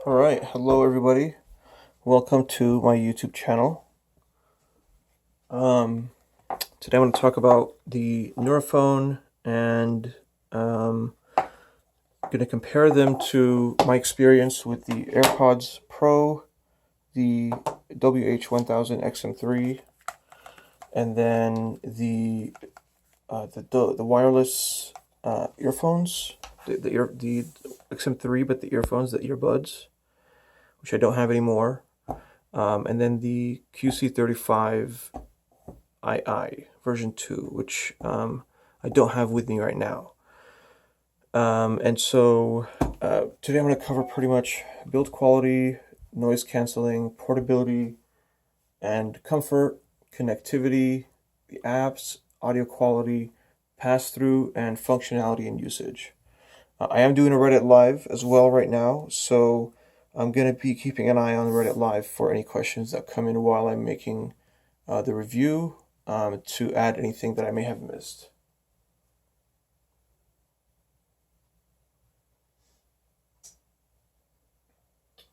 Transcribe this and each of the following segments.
Alright, hello everybody. Welcome to my YouTube channel. Today I'm going to talk about the Nuraphone and going to compare them to my experience with the Airpods Pro, the WH-1000XM3, and then the wireless earphones, the XM3, but the earphones, the earbuds, which I don't have anymore, and then the QC35 II version 2, which I don't have with me right now. And so today I'm going to cover pretty much build quality, noise canceling, portability, and comfort, connectivity, the apps, audio quality, pass-through, and functionality and usage. I am doing a Reddit Live as well right now, so I'm going to be keeping an eye on Reddit Live for any questions that come in while I'm making the review, to add anything that I may have missed.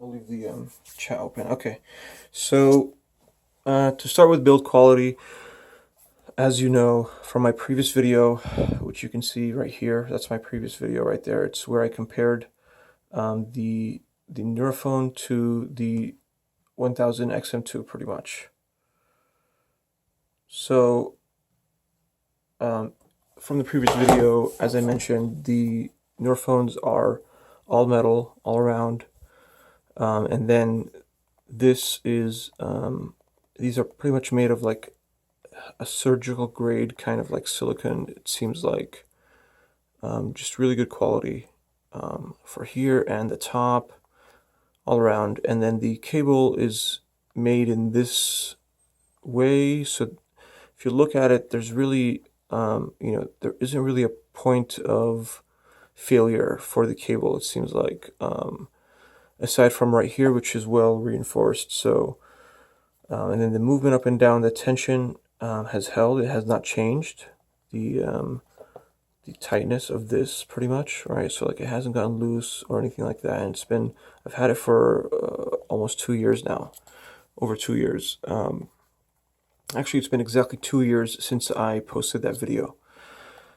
I'll leave the chat open. Okay, so to start with build quality, as you know from my previous video, which you can see right here, that's my previous video right there. It's where I compared the Nuraphone to the 1000XM2 pretty much. So from the previous video, as I mentioned, the Nuraphones are all metal, all around, and then this is these are pretty much made of like a surgical grade kind of like silicone. It seems like just really good quality for here and the top, all around. And then the cable is made in this way, so if you look at it, there's really there isn't really a point of failure for the cable, it seems like, aside from right here, which is well reinforced. So and then the movement up and down, the tension has held, it has not changed. The tightness of this pretty much, right? So like it hasn't gotten loose or anything like that. And I've had it for almost 2 years now, over 2 years. Actually, it's been exactly 2 years since I posted that video.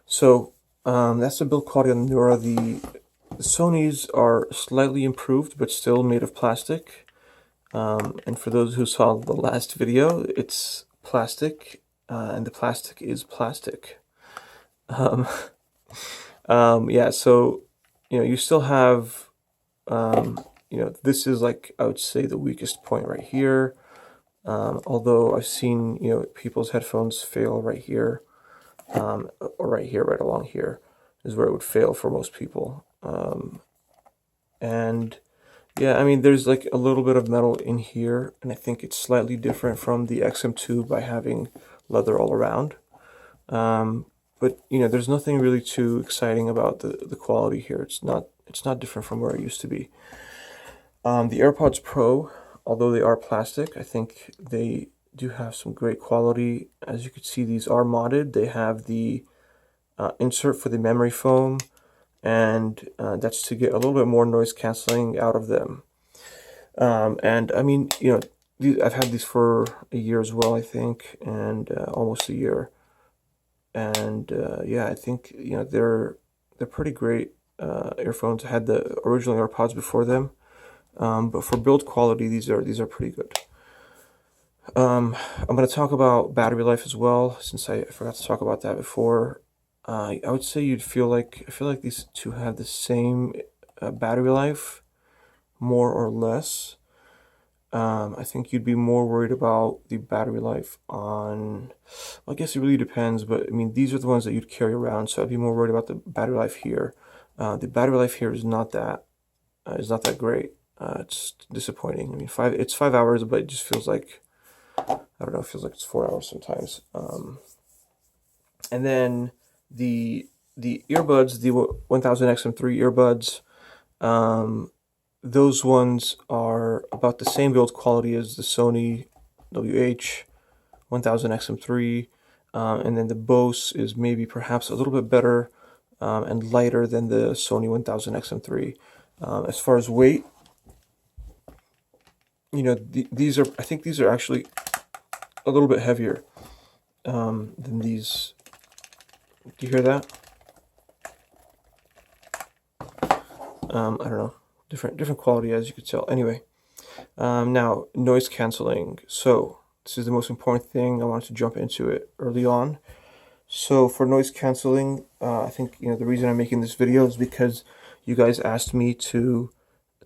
So that's the build quality on the Nura. The Sonys are slightly improved, but still made of plastic. And for those who saw the last video, it's plastic, and the plastic is plastic. Yeah, so you still have this is like, I would say, the weakest point right here. Although I've seen people's headphones fail right here, or right here, right along here is where it would fail for most people. And yeah, I mean, there's like a little bit of metal in here, and I think it's slightly different from the XM2 by having leather all around. But there's nothing really too exciting about the quality here. It's not different from where it used to be. The AirPods Pro, although they are plastic, I think they do have some great quality. As you can see, these are modded. They have the insert for the memory foam, and that's to get a little bit more noise canceling out of them. And I mean, I've had these for a year as well, I think, and almost a year. And yeah, I think they're pretty great earphones. I had the original AirPods before them. But for build quality, these are pretty good. I'm going to talk about battery life as well, since I forgot to talk about that before. I would say I feel like these two have the same battery life, more or less. I think you'd be more worried about the battery life on, well, I guess it really depends, but I mean, these are the ones that you'd carry around, so I'd be more worried about the battery life here. The battery life here is not that great. It's disappointing. I mean, it's 5 hours, but it just feels like, I don't know, it feels like it's 4 hours sometimes. And then the earbuds, the 1000XM3 earbuds, those ones are about the same build quality as the Sony WH-1000XM3, and then the Bose is maybe perhaps a little bit better and lighter than the Sony 1000XM3. As far as weight, you know, these are, I think these are actually a little bit heavier than these. Do you hear that? I don't know, different quality, as you could tell. Anyway, now noise canceling. So this is the most important thing. I wanted to jump into it early on. So for noise canceling, I think, you know, the reason I'm making this video is because you guys asked me to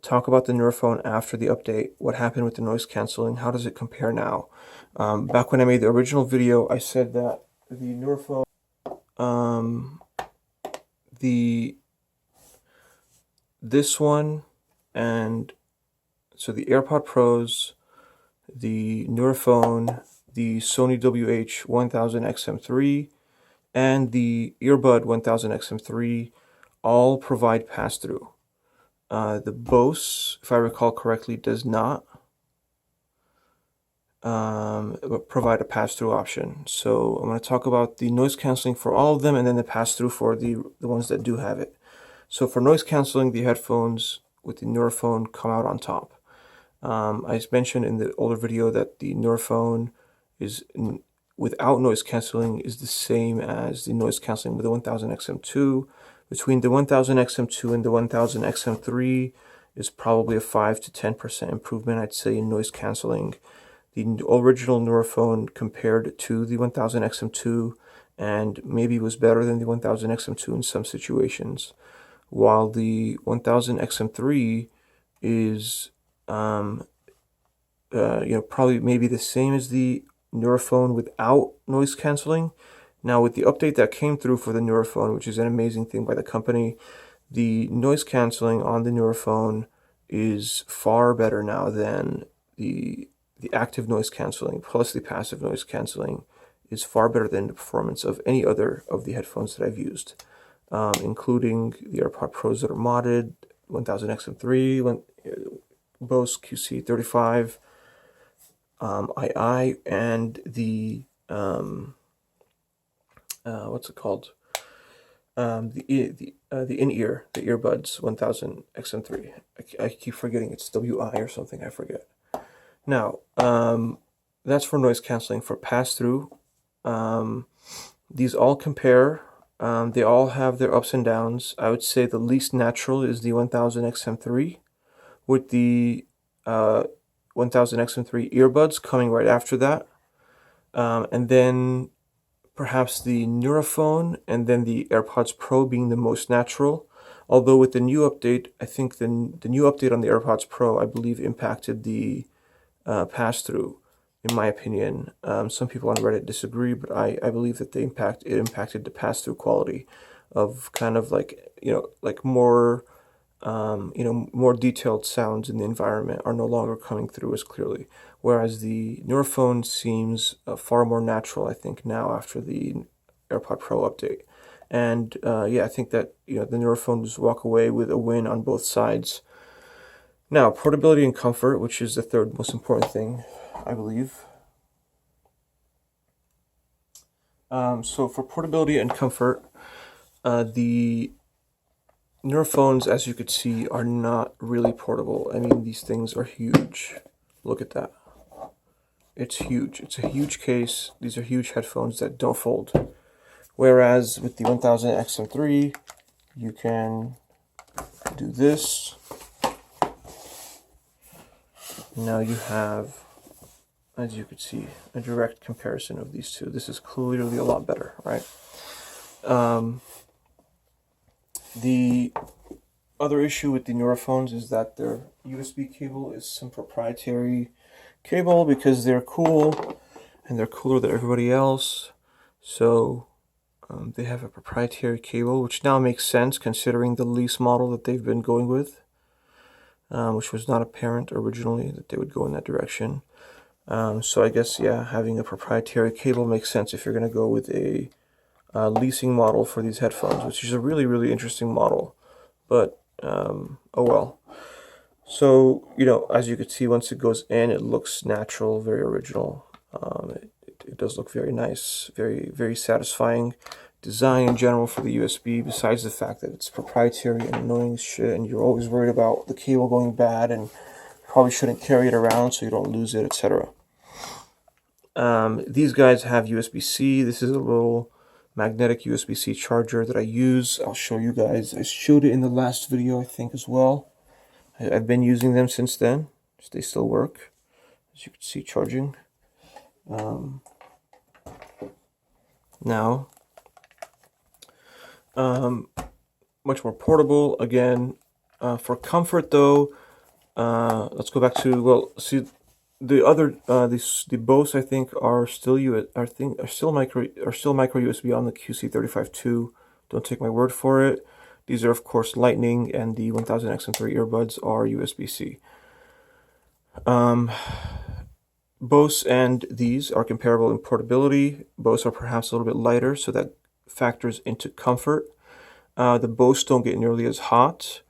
talk about the Nuraphone after the update. What happened with the noise canceling? How does it compare now? Back when I made the original video, I said that the Nuraphone, this one, and so the AirPod Pros, the Nuraphone, the Sony WH-1000XM3, and the Earbud 1000XM3 all provide pass-through. The Bose, if I recall correctly, does not provide a pass-through option. So I'm going to talk about the noise canceling for all of them, and then the pass-through for the ones that do have it. So for noise canceling, the headphones with the Nuraphone come out on top. I mentioned in the older video that the Nuraphone is without noise canceling is the same as the noise canceling with the 1000XM2. Between the 1000XM2 and the 1000XM3 is probably a 5 to 10% improvement, I'd say, in noise canceling. The original Nuraphone compared to the 1000XM2 and maybe was better than the 1000XM2 in some situations, while the 1000XM3 is probably maybe the same as the Nuraphone without noise canceling. Now, with the update that came through for the Nuraphone, which is an amazing thing by the company, the noise canceling on the Nuraphone is far better now than the active noise canceling, plus the passive noise canceling is far better than the performance of any other of the headphones that I've used, including the AirPod Pros that are modded, 1000XM3, Bose QC35, II, and the what's it called? The in-ear, the earbuds 1000XM3. I keep forgetting it's WI or something. I forget. Now, that's for noise canceling. For pass-through, these all compare. They all have their ups and downs. I would say the least natural is the 1000XM3, with the 1000XM3 earbuds coming right after that. And then perhaps the Nuraphone, and then the AirPods Pro being the most natural. Although with the new update, I think the new update on the AirPods Pro, I believe, impacted the pass-through, in my opinion. Some people on Reddit disagree, but I believe that it impacted the pass-through quality of kind of like, like more, more detailed sounds in the environment are no longer coming through as clearly. Whereas the Nuraphone seems far more natural, I think, now after the AirPod Pro update. And yeah, I think that the Nuraphones walk away with a win on both sides. Now, portability and comfort, which is the third most important thing, I believe. So for portability and comfort, the Nuraphones, as you could see, are not really portable. I mean, these things are huge. Look at that. It's huge. It's a huge case. These are huge headphones that don't fold. Whereas with the 1000XM3, you can do this. Now you have, as you could see, a direct comparison of these two. This is clearly a lot better, right? The other issue with the Nuraphones is that their USB cable is some proprietary cable because they're cool and they're cooler than everybody else. So they have a proprietary cable, which now makes sense considering the lease model that they've been going with, which was not apparent originally that they would go in that direction. So I guess, yeah, having a proprietary cable makes sense if you're going to go with a leasing model for these headphones, which is a really, really interesting model. But, oh well. So, as you can see, once it goes in, it looks natural, very original. It does look very nice, very, very satisfying design in general for the USB, besides the fact that it's proprietary and annoying as shit, and you're always worried about the cable going bad and probably shouldn't carry it around so you don't lose it, etc. These guys have USB-C. This is a little magnetic USB-C charger that I use. I'll show you guys. I showed it in the last video, I think, as well. I've been using them since then. They still work, as you can see, charging. Now, much more portable. Again, for comfort though, let's go back to, well, see, the other the Bose, I think, are still micro USB on the QC35 too. Don't take my word for it. These are of course Lightning, and the 1000XM3 earbuds are USB-C. Bose and these are comparable in portability. Bose are perhaps a little bit lighter, so that factors into comfort. The Bose don't get nearly as hot.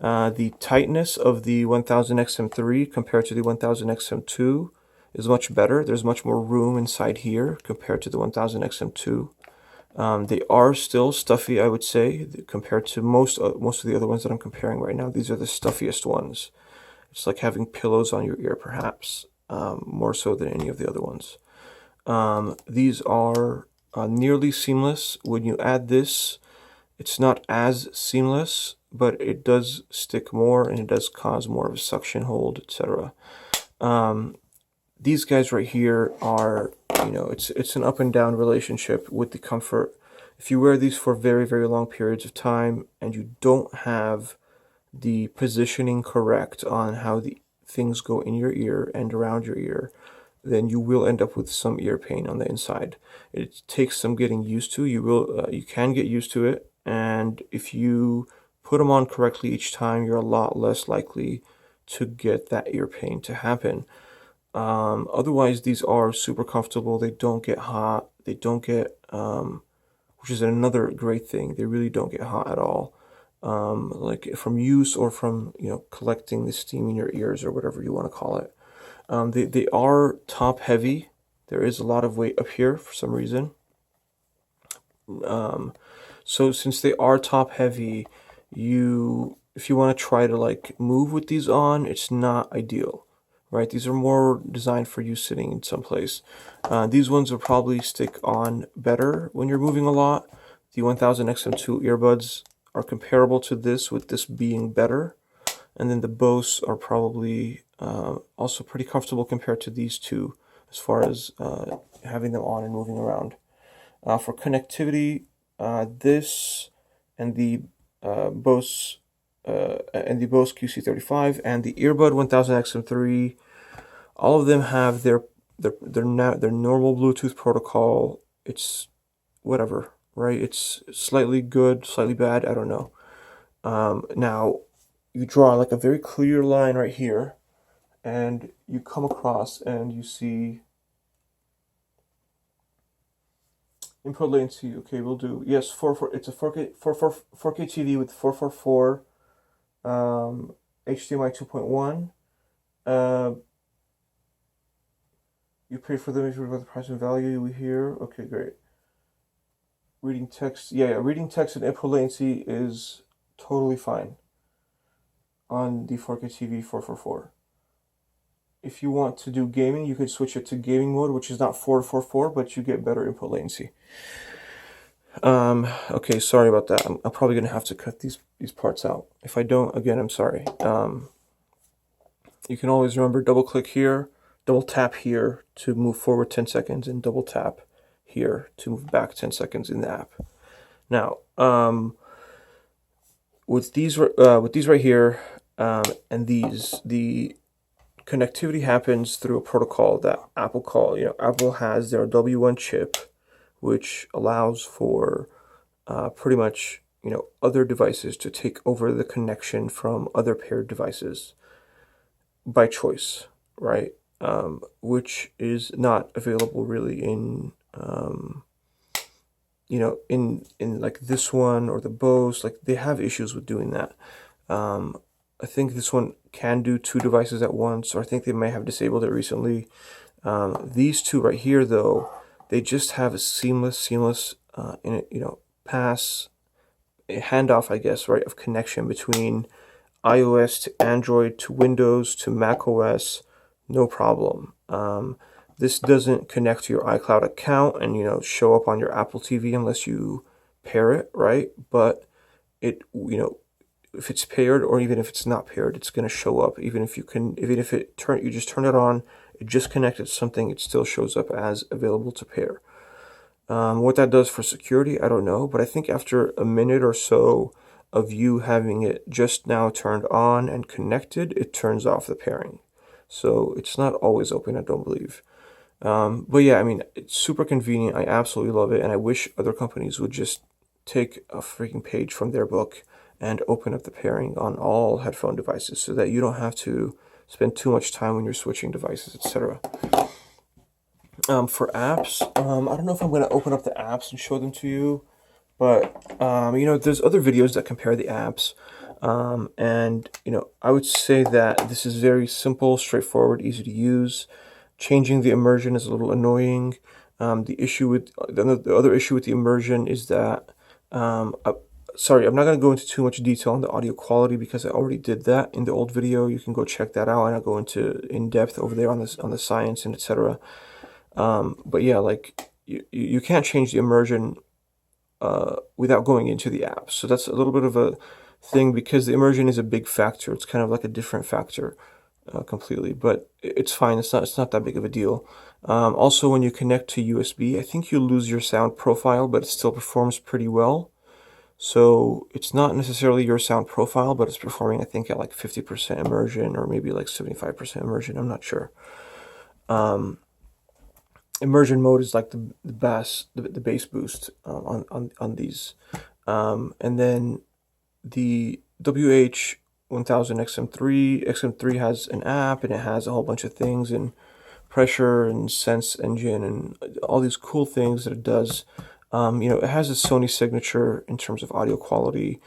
The tightness of the 1000XM3 compared to the 1000XM2 is much better. There's much more room inside here compared to the 1000XM2. They are still stuffy, I would say, compared to most of the other ones that I'm comparing right now. These are the stuffiest ones. It's like having pillows on your ear, perhaps, more so than any of the other ones. These are nearly seamless. When you add this, it's not as seamless, but it does stick more and it does cause more of a suction hold, etc. These guys right here are, it's an up and down relationship with the comfort. If you wear these for very, very long periods of time and you don't have the positioning correct on how the things go in your ear and around your ear, then you will end up with some ear pain on the inside. It takes some getting used to. You can get used to it, and if you put them on correctly each time, you're a lot less likely to get that ear pain to happen. Otherwise, these are super comfortable. They don't get hot. They don't get, which is another great thing. They really don't get hot at all. Like from use or from, collecting the steam in your ears or whatever you want to call it. They are top heavy. There is a lot of weight up here for some reason. So since they are top heavy, if you want to try to like move with these on, it's not ideal, right? These are more designed for you sitting in some place. These ones will probably stick on better when you're moving a lot. The 1000XM2 earbuds are comparable to this, with this being better. And then the Bose are probably also pretty comfortable compared to these two, as far as having them on and moving around. For connectivity, this and the Bose QC35 and the Earbud 1000XM3, all of them have their normal Bluetooth protocol. It's whatever, right? It's slightly good, slightly bad, I don't know. Now you draw like a very clear line right here, and you come across and you see input latency. Okay, we'll do, yes, it's a 4K TV with 444 HDMI 2.1. You pay for them if you about the price and value we hear. Okay, great. Reading text, reading text and input latency is totally fine on the 4K TV 444. If you want to do gaming, you could switch it to gaming mode, which is not 444, but you get better input latency. Okay, sorry about that. I'm probably gonna have to cut these parts out. If I don't, again, I'm sorry. You can always remember, double click here, double tap here to move forward 10 seconds, and double tap here to move back 10 seconds in the app. Now, with these right here, and these, the connectivity happens through a protocol that Apple has their W1 chip, which allows for pretty much other devices to take over the connection from other paired devices by choice, right? Which is not available really in in like this one or the Bose. Like, they have issues with doing that. I think this one can do 2 devices at once, or I think they may have disabled it recently. These two right here, though, they just have a seamless pass, a handoff, I guess, right, of connection between iOS to Android to Windows to Mac OS, no problem. This doesn't connect to your iCloud account and, you know, show up on your Apple TV unless you pair it, right? But it, you know, if it's paired or even if it's not paired, it's going to show up. Even if you you just turn it on, it just connected to something, it still shows up as available to pair. What that does for security, I don't know, but I think after a minute or so of you having it just now turned on and connected, it turns off the pairing. So it's not always open, I don't believe. But yeah, I mean, it's super convenient. I absolutely love it, and I wish other companies would just take a freaking page from their book and open up the pairing on all headphone devices so that you don't have to spend too much time when you're switching devices, etc. For apps, I don't know if I'm going to open up the apps and show them to you, but you know, there's other videos that compare the apps, and you know, I would say that this is very simple, straightforward, easy to use. Changing the immersion is a little annoying. The other issue with the immersion is that sorry, I'm not going to go into too much detail on the audio quality because I already did that in the old video. You can go check that out, and I'll go into in depth over there on this, on the science and etc. But yeah, like you can't change the immersion without going into the app. So that's a little bit of a thing because the immersion is a big factor. It's kind of like a different factor completely, but it's fine. It's not that big of a deal. Also, when you connect to USB, I think you lose your sound profile, but it still performs pretty well. So it's not necessarily your sound profile, but it's performing, I think, at like 50% immersion or maybe like 75% immersion. I'm not sure. Immersion mode is like the bass boost on these, and then the WH-1000XM3 has an app, and it has a whole bunch of things and pressure and sense engine and all these cool things that it does. You know, it has a Sony signature in terms of audio quality.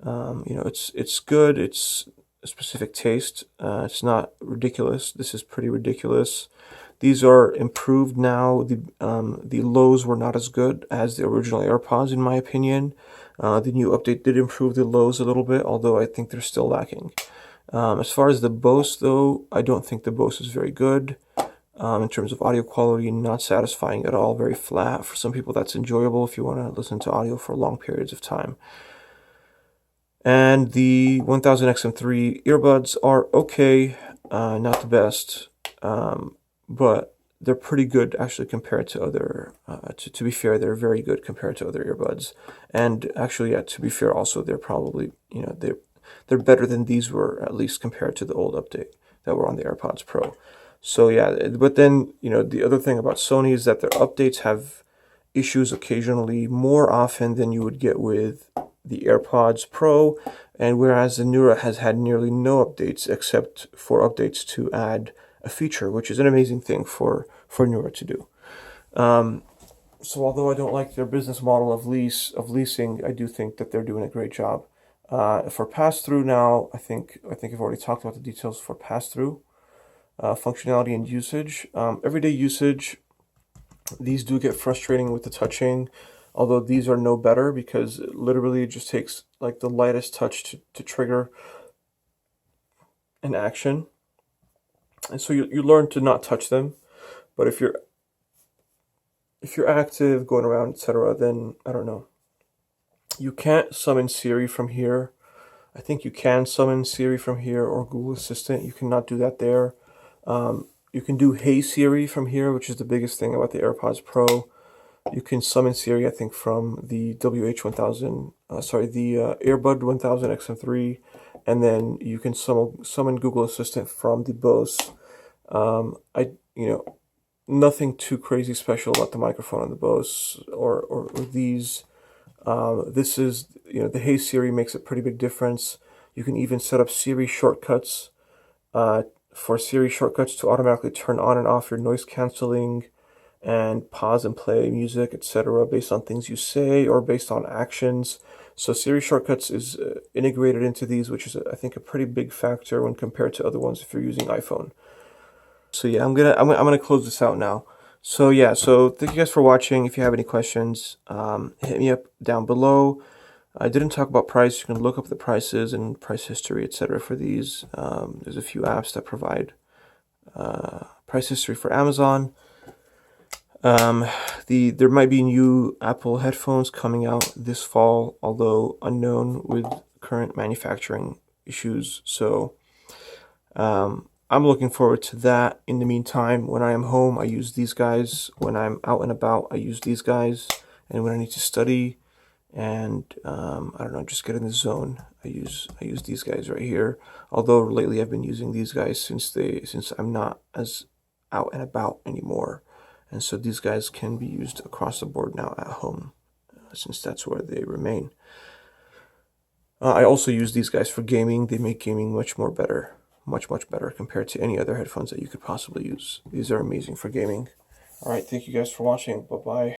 You know, it's good. It's a specific taste. It's not ridiculous. This is pretty ridiculous. These are improved now. The lows were not as good as the original AirPods, in my opinion. The new update did improve the lows a little bit, although I think they're still lacking. As far as the Bose, though, I don't think the Bose is very good. In terms of audio quality, not satisfying at all, very flat. For some people, that's enjoyable if you want to listen to audio for long periods of time. And the 1000XM3 earbuds are okay, not the best, but they're pretty good actually compared to other, to be fair, they're very good compared to other earbuds. And actually, yeah, to be fair also, they're probably, you know, they're better than these were, at least compared to the old update that were on the AirPods Pro. So yeah, but then, you know, the other thing about Sony is that their updates have issues occasionally, more often than you would get with the AirPods Pro, and whereas the Nura has had nearly no updates except for updates to add a feature, which is an amazing thing for Nura to do. So although I don't like their business model of leasing, I do think that they're doing a great job. For pass-through now, I think I've already talked about the details for pass-through. Functionality and usage. Everyday usage, these do get frustrating with the touching, although these are no better because literally it just takes like the lightest touch to trigger an action. And so you learn to not touch them, but if you're active, going around, etc., then I don't know. You can't summon Siri from here. I think you can summon Siri from here or Google Assistant. You cannot do that there. You can do Hey Siri from here, which is the biggest thing about the AirPods Pro. You can summon Siri, I think, from the the Earbud 1000XM3, and then you can summon Google Assistant from the Bose. You know, nothing too crazy special about the microphone on the Bose or these. This is, you know, the Hey Siri makes a pretty big difference. You can even set up Siri shortcuts. For Siri shortcuts to automatically turn on and off your noise canceling and pause and play music, etc., based on things you say or based on actions. So Siri shortcuts is integrated into these, which is, I think, a pretty big factor when compared to other ones if you're using iPhone. So yeah, I'm gonna close this out now. So yeah, so thank you guys for watching. If you have any questions, hit me up down below. I didn't talk about price. You can look up the prices and price history, etc. for these. There's a few apps that provide price history for Amazon. There might be new Apple headphones coming out this fall, although unknown with current manufacturing issues. So I'm looking forward to that. In the meantime, when I am home, I use these guys. When I'm out and about, I use these guys. And when I need to study and I don't know, just get in the zone, I use these guys right here. Although lately I've been using these guys since I'm not as out and about anymore. And so these guys can be used across the board now at home, since that's where they remain. I also use these guys for gaming. They make gaming much better compared to any other headphones that you could possibly use. These are amazing for gaming. All right, thank you guys for watching. Bye-bye.